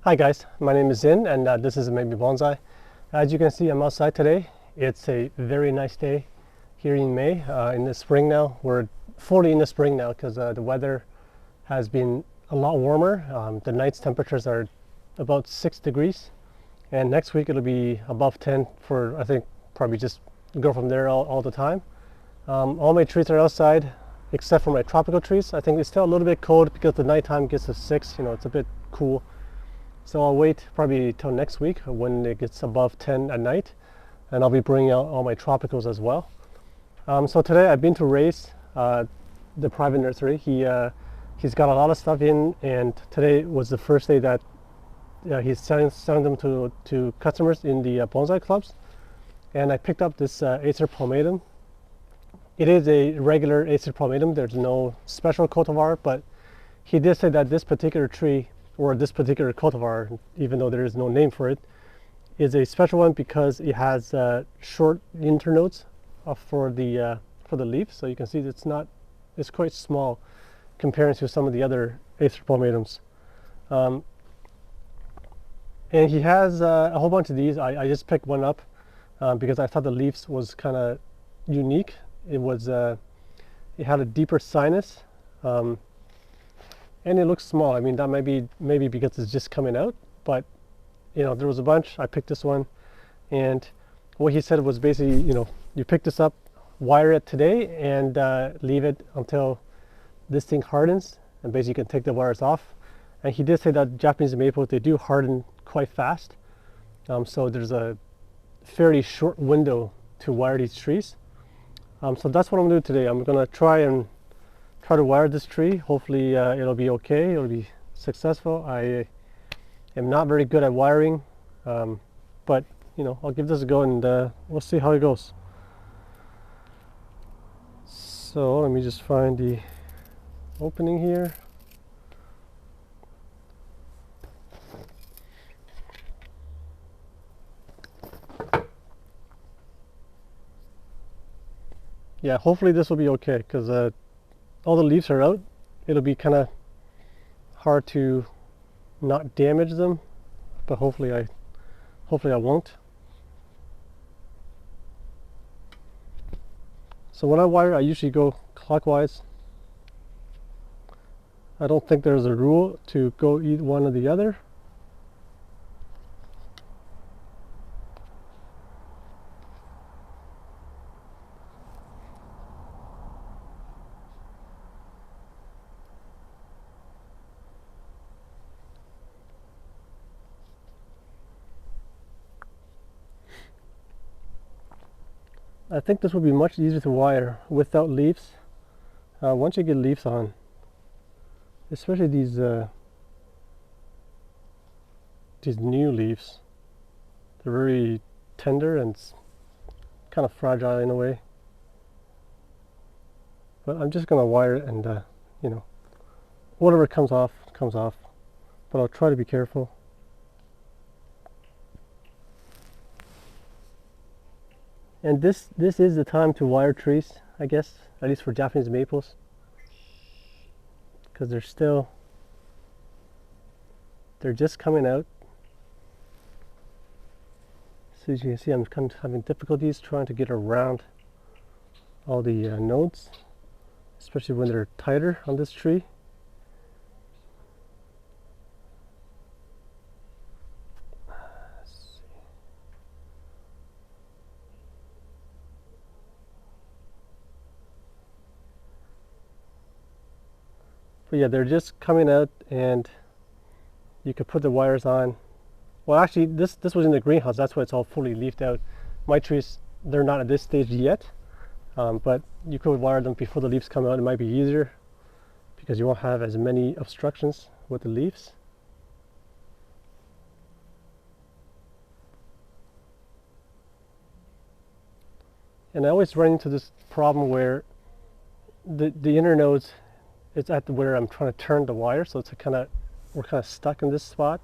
Hi guys, my name is Zin and this is Maybe Bonsai. As you can see, I'm outside today. It's a very nice day here in May. In the spring now, we're fully in the spring now because the weather has been a lot warmer. The night's temperatures are about 6 degrees and next week it'll be above 10 for, I think, probably just go from there all the time. All my trees are outside except for my tropical trees. I think it's still a little bit cold because the nighttime gets to 6, it's a bit cool. So I'll wait probably till next week when it gets above 10 at night, and I'll be bringing out all my tropicals as well. So today I've been to Ray's, the private nursery. He's got a lot of stuff in, and today was the first day that he's selling them to customers in the bonsai clubs. And I picked up this Acer palmatum. It is a regular Acer palmatum. There's no special cultivar, but he did say that this particular tree, or this particular cultivar, even though there is no name for it, is a special one because it has short internodes for the leaf. So you can see it's quite small compared to some of the other Acer palmatums. And he has a whole bunch of these. I just picked one up because I thought the leaves was kind of unique. It had a deeper sinus. And it looks small. I mean, that might be maybe because it's just coming out, but there was a bunch. I picked this one, and what he said was basically, you pick this up, wire it today, and leave it until this thing hardens, and basically you can take the wires off. And he did say that Japanese maples, they do harden quite fast, so there's a fairly short window to wire these trees. So that's what I'm gonna do today. I'm gonna try to wire this tree. Hopefully it'll be okay, it'll be successful. I am not very good at wiring, but I'll give this a go, and we'll see how it goes. So let me just find the opening here. Yeah, hopefully this will be okay because all the leaves are out. It'll be kind of hard to not damage them, but hopefully I won't. So when I wire, I usually go clockwise. I don't think there's a rule to go either one or the other. I think this will be much easier to wire without leaves. Once you get leaves on, especially these new leaves, they're very tender and kind of fragile in a way. But I'm just gonna wire it, and whatever comes off comes off. But I'll try to be careful. And this is the time to wire trees, I guess, at least for Japanese maples, because they're just coming out. So as you can see, I'm kind of having difficulties trying to get around all the nodes, especially when they're tighter on this tree. But yeah, they're just coming out, and you could put the wires on. Well, actually, this was in the greenhouse. That's why it's all fully leafed out. My trees, they're not at this stage yet, but you could wire them before the leaves come out. It might be easier because you won't have as many obstructions with the leaves. And I always run into this problem where the inner nodes, it's at where I'm trying to turn the wire, so it's we're kind of stuck in this spot.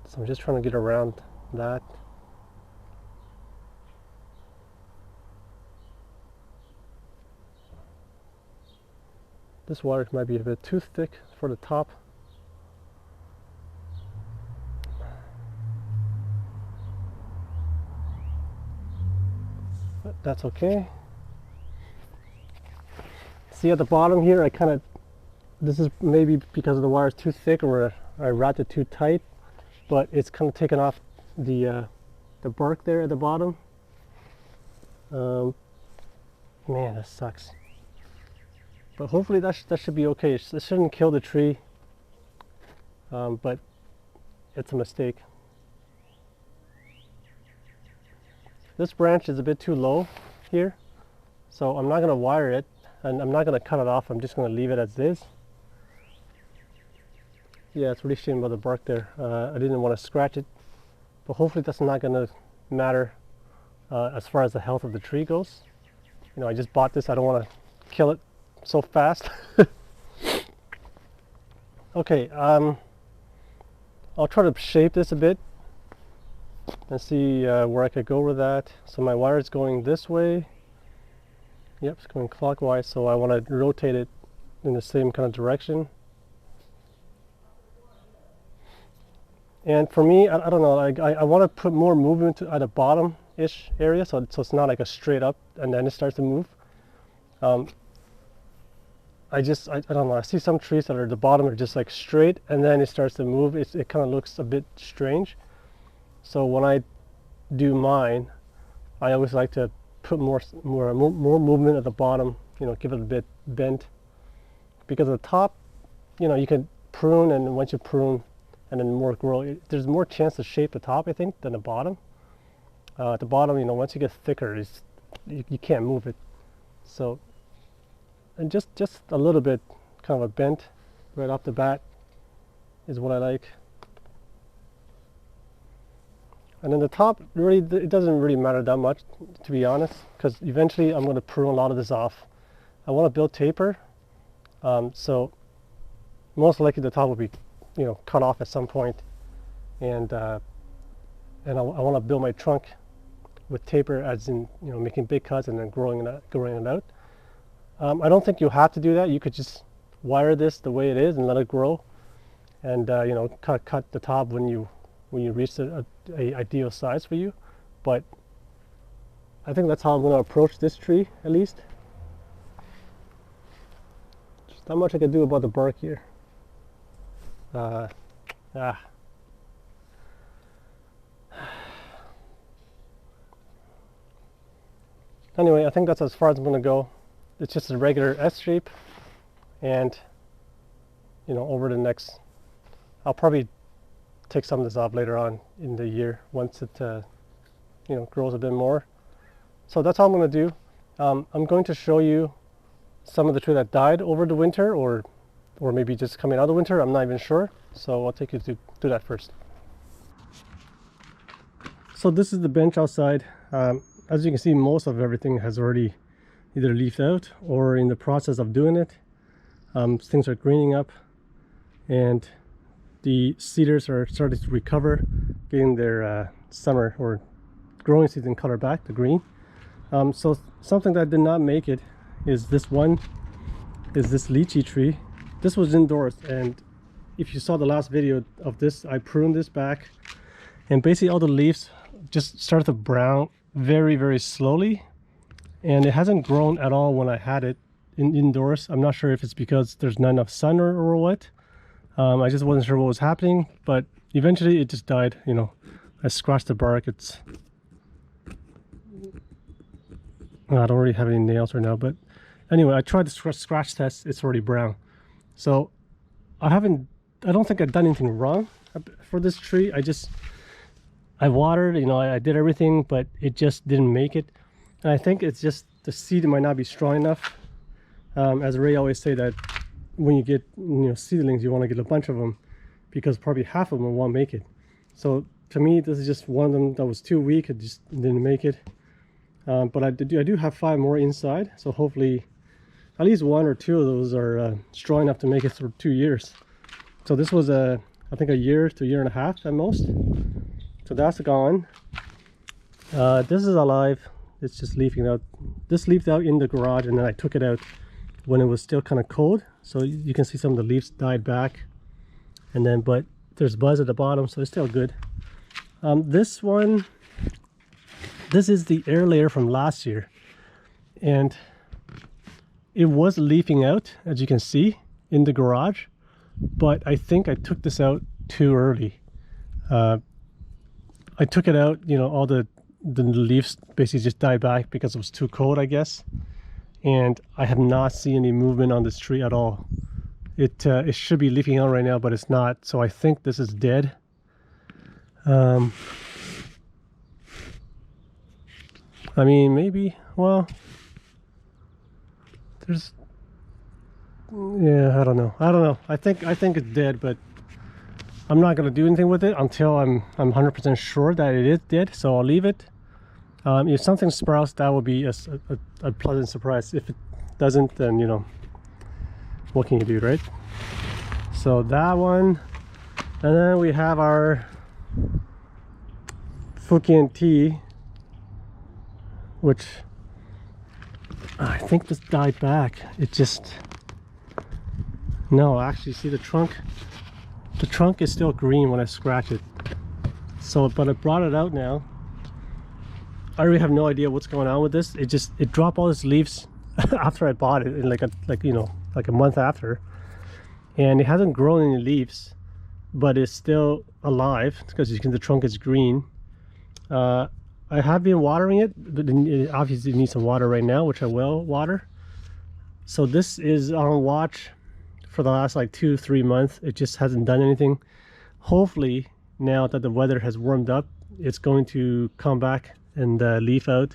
So I'm just trying to get around that. This wire might be a bit too thick for the top. that's okay. See at the bottom here, I kind of, this is maybe because the wire is too thick or I wrapped it too tight, but it's kind of taken off the bark there at the bottom. Man, that sucks. But hopefully that should be okay. It shouldn't kill the tree, but it's a mistake. This branch is a bit too low here, so I'm not going to wire it, and I'm not going to cut it off. I'm just going to leave it as is. Yeah, it's really shame about the bark there. I didn't want to scratch it, but hopefully that's not going to matter as far as the health of the tree goes. You know, I just bought this. I don't want to kill it so fast. Okay, I'll try to shape this a bit and see where I could go with that. So my wire is going this way. Yep, it's going clockwise, so I want to rotate it in the same kind of direction. And for me, I don't know, I want to put more movement at the bottom-ish area, so it's not like a straight up and then it starts to move. I don't know, I see some trees that are at the bottom are just like straight and then it starts to move. It kind of looks a bit strange. So when I do mine, I always like to put more movement at the bottom, you know, give it a bit bent. Because at the top, you know, you can prune, and once you prune and then more grow, there's more chance to shape the top, I think, than the bottom. At the bottom, you know, once you get thicker, you can't move it. So, and just a little bit kind of a bent right off the bat is what I like. And then the top, really, it doesn't really matter that much, to be honest, because eventually I'm going to prune a lot of this off. I want to build taper, so most likely the top will be, you know, cut off at some point, and I want to build my trunk with taper, as in, you know, making big cuts and then growing it out. I don't think you have to do that. You could just wire this the way it is and let it grow, and you know, cut the top when you reach a ideal size for you. But I think that's how I'm going to approach this tree, at least. Just not much I can do about the bark here. Anyway, I think that's as far as I'm going to go. It's just a regular S shape, and you know, over the next, I'll probably take some of this off later on in the year once it you know, grows a bit more. So that's all I'm going to do. I'm going to show you some of the tree that died over the winter, or maybe just coming out of the winter. I'm not even sure. So I'll take you to do that first. So this is the bench outside. As you can see, most of everything has already either leafed out or in the process of doing it. Things are greening up, and the cedars are starting to recover, getting their summer or growing season color back, the green. So something that did not make it is this lychee tree. This was indoors, and if you saw the last video of this, I pruned this back, and basically all the leaves just started to brown very, very slowly, and it hasn't grown at all when I had it indoors. I'm not sure if it's because there's not enough sun or what. I just wasn't sure what was happening, but eventually it just died. You know, I scratched the bark. I don't really have any nails right now, but anyway, I tried the scratch test. It's already brown. So I don't think I've done anything wrong for this tree. I watered, you know, I did everything, but it just didn't make it. And I think it's just the seed might not be strong enough. As Ray always say, that when you get, you know, seedlings, you want to get a bunch of them, because probably half of them won't make it. So to me, this is just one of them that was too weak. It just didn't make it. But I do have 5 more inside, so hopefully at least 1 or 2 of those are strong enough to make it through 2 years. So this was I think a year to a year and a half at most. So that's gone. This is alive. It's just leafing out. This leafed out in the garage, and then I took it out when it was still kind of cold. So you can see some of the leaves died back, and then but there's buzz at the bottom, so it's still good. This one, this is the air layer from last year. and it was leafing out, as you can see, in the garage, but I think I took this out too early. I took it out, you know, all the leaves basically just died back because it was too cold, I guess. And I have not seen any movement on this tree at all. It should be leafing out right now, but it's not. So I think this is dead. I mean, maybe. Well, there's. Yeah, I don't know. I think it's dead, but I'm not gonna do anything with it until I'm 100% sure that it is dead. So I'll leave it. If something sprouts, that will be a pleasant surprise. If it doesn't, then you know, what can you do, right? So that one, and then we have our Fukian tea, which I think this died back. It just, no, actually, see the trunk is still green when I scratch it. So, but I brought it out now. I really have no idea what's going on with this. It dropped all its leaves after I bought it, in like a month after, and it hasn't grown any leaves, but it's still alive because you can, the trunk is green. I have been watering it, but it obviously needs some water right now, which I will water. So this is on watch for the last like 2-3 months. It just hasn't done anything. Hopefully now that the weather has warmed up, it's going to come back and leaf out,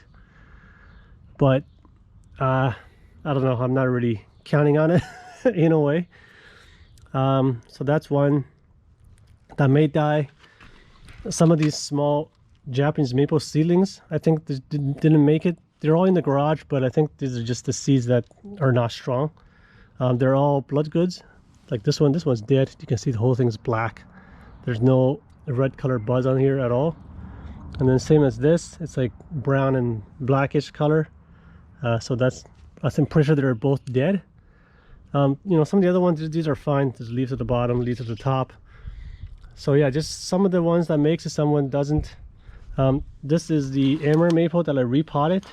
but I don't know, I'm not really counting on it in a way. So that's one that may die. Some of these small Japanese maple seedlings, I think didn't make it. They're all in the garage, but I think these are just the seeds that are not strong. They're all blood goods. Like this one's dead. You can see the whole thing's black. There's no red colored buds on here at all. And then same as this, it's like brown and blackish color. So I'm pretty sure they're both dead. You know, some of the other ones, these are fine. There's leaves at the bottom, leaves at the top. So yeah, just some of the ones that makes it, someone doesn't. This is the Amber maple that I repotted.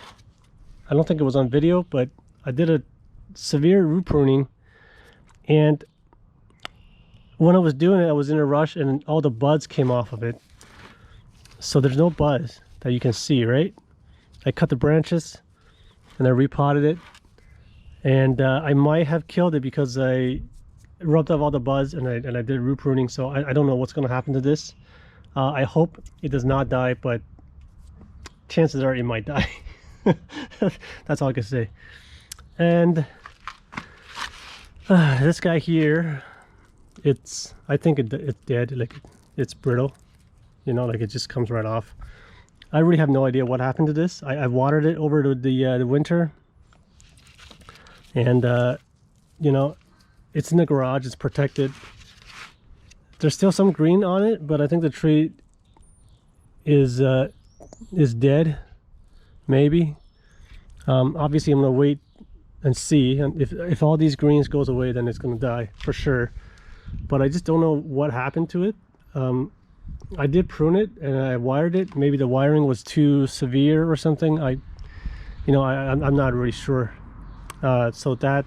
I don't think it was on video, but I did a severe root pruning, and when I was doing it, I was in a rush and all the buds came off of it. So there's no buds that you can see, right? I cut the branches and I repotted it, and I might have killed it because I rubbed off all the buds and I did root pruning. So I don't know what's going to happen to this. I hope it does not die, but chances are it might die. That's all I can say. And this guy here, I think it's dead. Like, it's brittle, you know, like it just comes right off. I really have no idea what happened to this. I watered it over the winter, and you know, it's in the garage, it's protected. There's still some green on it, but I think the tree is dead, maybe. Obviously I'm gonna wait and see, and if all these greens goes away, then it's gonna die for sure. But I just don't know what happened to it. I did prune it and I wired it. Maybe the wiring was too severe or something. I'm not really sure. So that,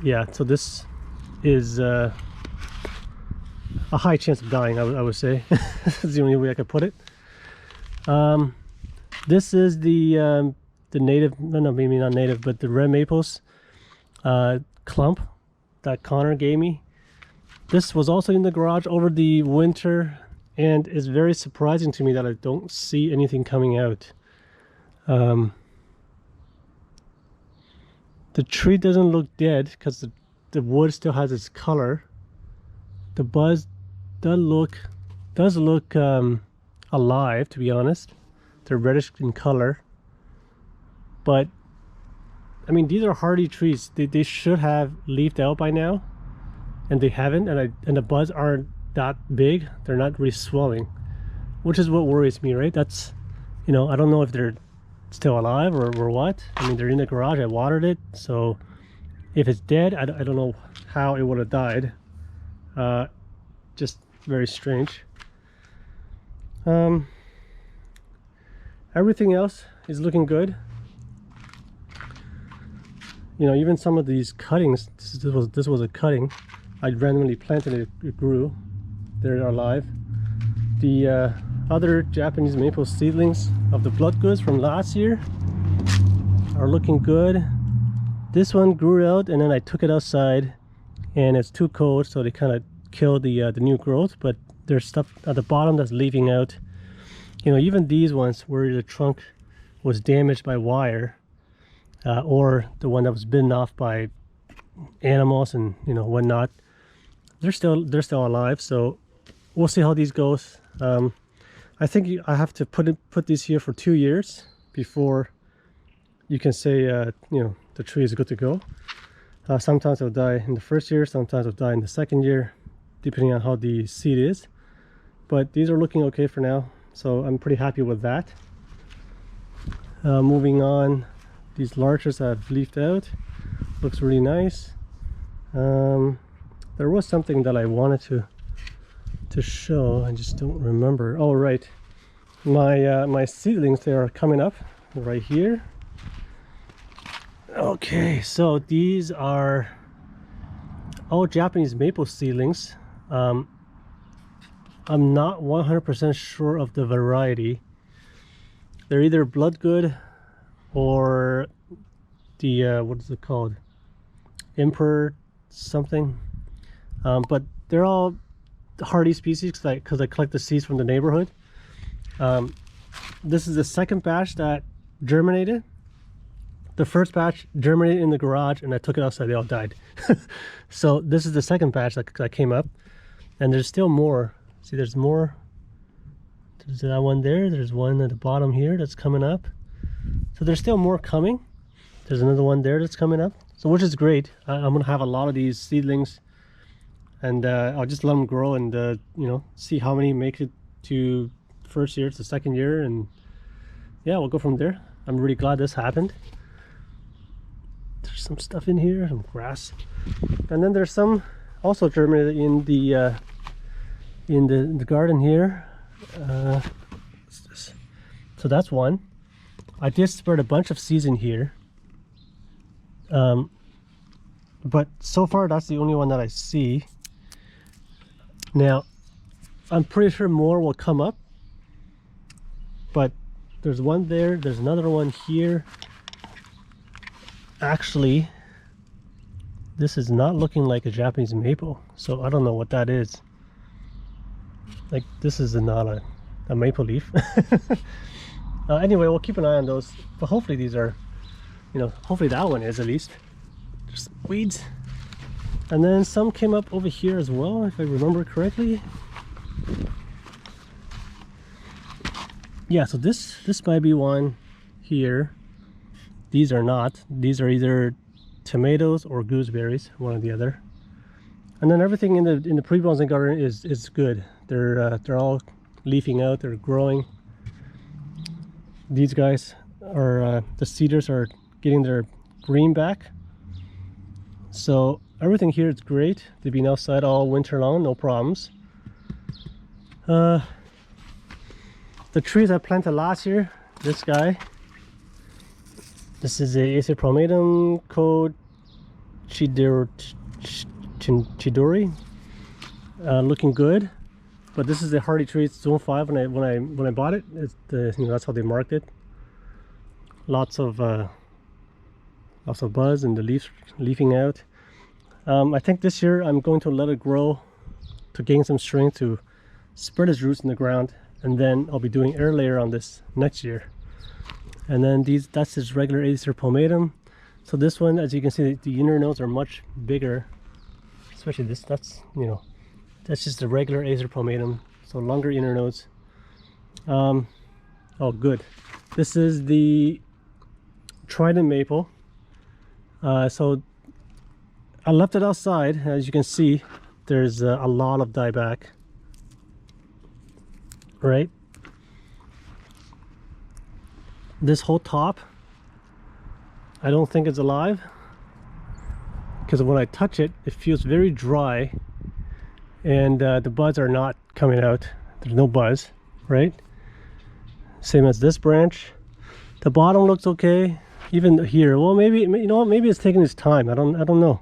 yeah, so this is a high chance of dying, I would say. That's the only way I could put it. This is the native, no, maybe not native, but the red maples clump that Connor gave me. This was also in the garage over the winter, and it's very surprising to me that I don't see anything coming out. The tree doesn't look dead because the wood still has its color. The buds does look alive, to be honest. They're reddish in color, but I mean, these are hardy trees. They should have leafed out by now, and they haven't. And the buds aren't that big. They're not really swelling, which is what worries me, right? That's, you know, I don't know if they're still alive or what. I mean, they're in the garage. I watered it, so if it's dead, I don't know how it would have died. Just very strange. Everything else is looking good. you know, even some of these cuttings, this was a cutting. I randomly planted it, it grew. They're alive. The other Japanese maple seedlings of the blood goods from last year are looking good. This one grew out, and then I took it outside, and it's too cold, so they kind of killed the new growth. But there's stuff at the bottom that's leaving out. You know, even these ones where the trunk was damaged by wire, or the one that was bitten off by animals and, you know, whatnot, they're still alive. So we'll see how these goes. I think I have to put these here for 2 years before you can say you know, the tree is good to go. Sometimes it'll die in the first year, sometimes it'll die in the second year, depending on how the seed is. But these are looking okay for now, so I'm pretty happy with that. Moving on, these larches have leafed out. Looks really nice. There was something that I wanted to show, I just don't remember. Oh right, my seedlings, they are coming up right here. Okay, so these are all Japanese maple seedlings. I'm not 100% sure of the variety. They're either bloodgood or the what is it called, emperor something, but they're all hardy species because I collect the seeds from the neighborhood. This is the second batch that germinated. The first batch germinated in the garage, and I took it outside. They all died. So this is the second batch that came up, and there's still more. See, there's more. There's that one there. There's one at the bottom here that's coming up. So there's still more coming. There's another one there that's coming up. So which is great. I'm gonna have a lot of these seedlings, and I'll just let them grow and you know, see how many make it to first year to second year, and yeah, we'll go from there. I'm really glad this happened. There's some stuff in here, some grass, and then there's some also germinated in the garden here. What's this? So that's one. I did spread a bunch of seeds in here, but so far that's the only one that I see. Now I'm pretty sure more will come up, but there's one there, there's another one here. Actually, this is not looking like a Japanese maple, so I don't know what that is. Like, this is not a maple leaf. Anyway, we'll keep an eye on those, but hopefully these are, you know, hopefully that one is at least. There's some weeds, and then some came up over here as well, if I remember correctly. Yeah, so this might be one here. These are not. These are either tomatoes or gooseberries, one or the other. And then everything in the pre-bonsai garden is good. They're all leafing out. They're growing. These guys are the cedars are getting their green back. So everything here is great. They've been outside all winter long, no problems. The trees I planted last year, this guy. This is a Acerpromatum called Chidori. Looking good, but this is a hardy tree. It's zone 5. When I bought it, it's you know, that's how they marked it. Lots of buzz and the leaves leafing out. I think this year I'm going to let it grow to gain some strength to spread its roots in the ground, and then I'll be doing air layer on this next year. And then that's just regular Acerpromatum. So this one, as you can see, the inner nodes are much bigger, especially this. That's, you know, that's just the regular Acerpromatum, so longer inner nodes. Oh good, this is the Trident Maple. So I left it outside. As you can see, there's a lot of dieback, right? This whole top, I don't think it's alive, because when I touch it, it feels very dry, and the buds are not coming out. There's no buzz, right? Same as this branch. The bottom looks okay. even here. Well, maybe, you know, maybe it's taking its time. I don't know.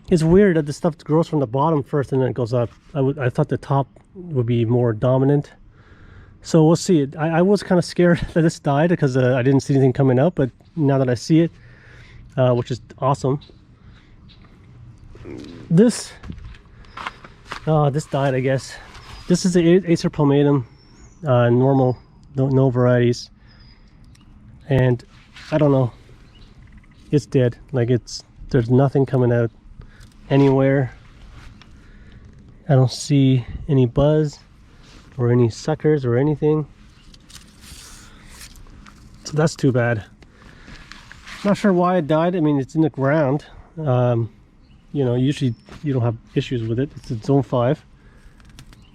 It's weird that the stuff grows from the bottom first and then it goes up. I thought the top would be more dominant. So we'll see. I was kind of scared that this died because I didn't see anything coming up, but now that I see it, which is awesome. This died, I guess. This is the Acer palmatum, normal, no varieties, and I don't know. It's dead. Like there's nothing coming out anywhere. I don't see any buzz or any suckers or anything. So that's too bad. Not sure why it died. I mean, it's in the ground. You know, usually you don't have issues with it. It's in zone 5.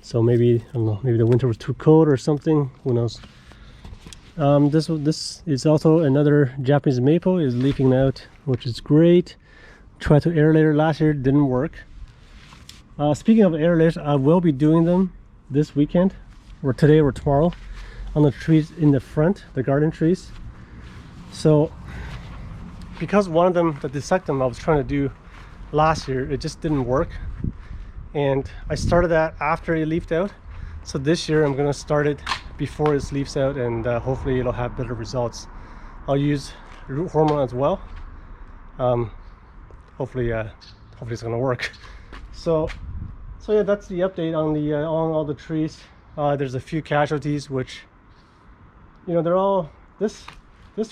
So maybe, I don't know, maybe the winter was too cold or something. Who knows? This is also another Japanese maple is leafing out, which is great. Tried to aerate last year, didn't work. Speaking of aerate, I will be doing them this weekend, or today or tomorrow, on the trees in the front, the garden trees. So because one of them, the dissectum I was trying to do last year, it just didn't work, and I started that after it leafed out. So this year I'm going to start it before it leaves out, and hopefully it'll have better results. I'll use root hormone as well. Hopefully it's going to work. So yeah, that's the update on the on all the trees. There's a few casualties, which, you know, they're all this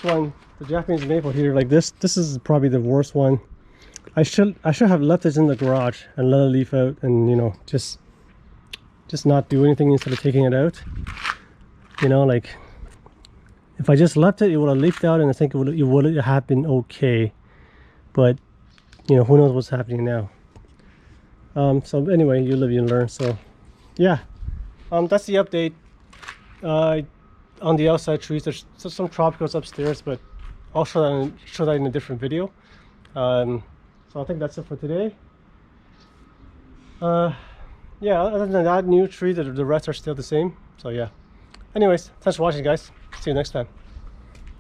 one, the Japanese maple here, like this is probably the worst one. I should have left this in the garage and let it leaf out, and, you know, just not do anything instead of taking it out. You know, like if I just left it, it would have leafed out, and I think it would have been okay. But, you know, who knows what's happening now. So anyway, you live, you learn. So yeah, that's the update on the outside trees. There's some tropicals upstairs, but I'll show that in a different video. So I think that's it for today. Yeah, other than that, new tree, the rest are still the same. So yeah. Anyways, thanks for watching, guys. See you next time.